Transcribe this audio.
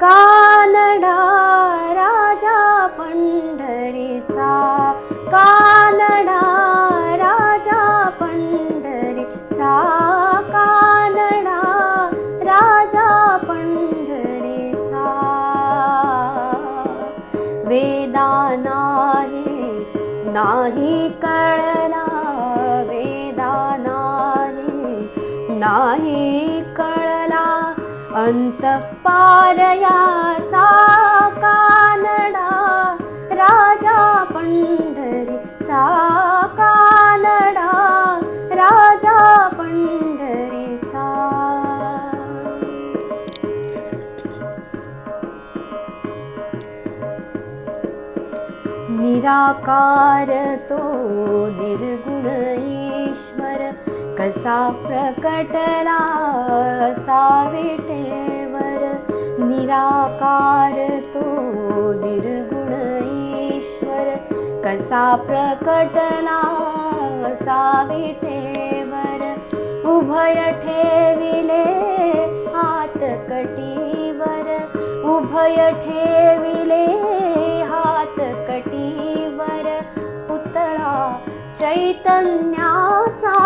कानडा राजा पंढरीचा, कानडा राजा पंढरीचा, कानडा राजा पंढरीचा. वेदा नाही कळला, वेदा नाही कळला, अंतपार याचा, कानडा राजा पंढरीचा, कानडा राजा पंढरीचा. निराकार तो निर्गुण ईश्वर, कसा प्रकटला असा विटेवर. निराकार तो निर्गुण ईश्वर, कसा प्रकटला असा विटेवर. उभय ठेविले हात कटीवर, उभय ठेविले हात कटीवर. पुतळा चैतन्याचा,